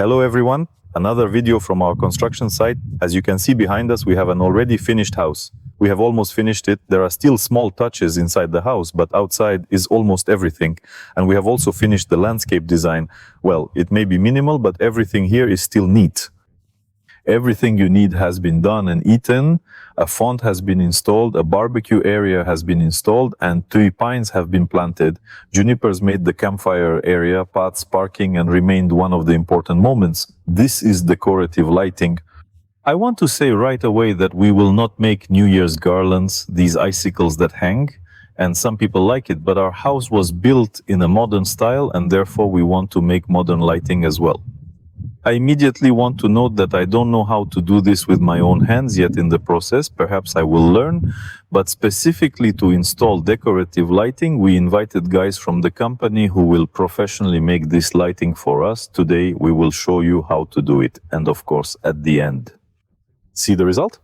Hello everyone, another video from our construction site. As you can see behind us, we have an already finished house. We have almost finished it. There are still small touches inside the house, but outside is almost everything. And we have also finished the landscape design. Well, it may be minimal, but everything here is still neat. Everything you need has been done and eaten. A font has been installed, a barbecue area has been installed, and tree pines have been planted. Junipers made the campfire area, paths, parking, and remained one of the important moments. This is decorative lighting. I want to say right away that we will not make New Year's garlands, these icicles that hang, and some people like it, but our house was built in a modern style, and therefore we want to make modern lighting as well. I immediately want to note that I don't know how to do this with my own hands yet in the process. Perhaps I will learn, but specifically to install decorative lighting, we invited guys from the company who will professionally make this lighting for us. Today, we will show you how to do it, and of course, at the end. See the result?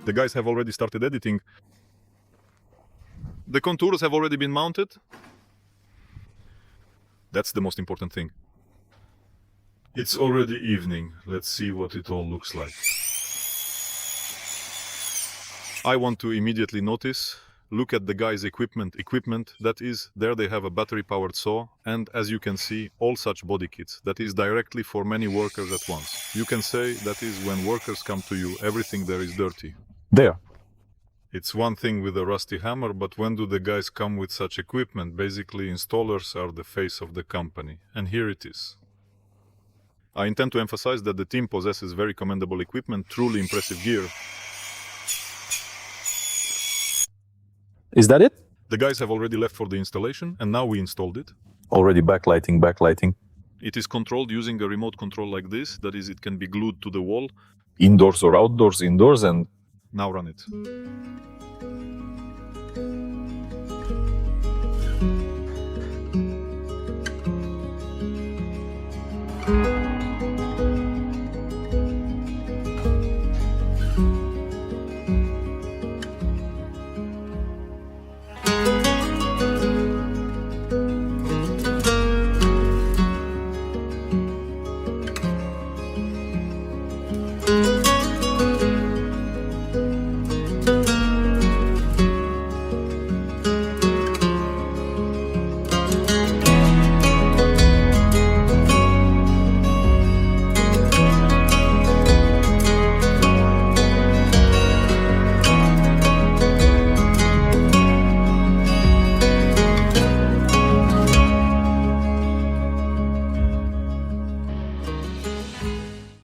The guys have already started editing. The contours have already been mounted. That's the most important thing. It's already evening. Let's see what it all looks like. I want to immediately notice, look at the guys' equipment, that is, there they have a battery-powered saw, and as you can see, all such body kits, that is directly for many workers at once. You can say, that is, when workers come to you, everything there is dirty. There. It's one thing with a rusty hammer, but when do the guys come with such equipment? Basically, installers are the face of the company, and here it is. I intend to emphasize that the team possesses very commendable equipment, truly impressive gear. Is that it? The guys have already left for the installation, and now we installed it. Already backlighting. It is controlled using a remote control like this, that is, it can be glued to the wall. Indoors or outdoors, indoors, and now run it.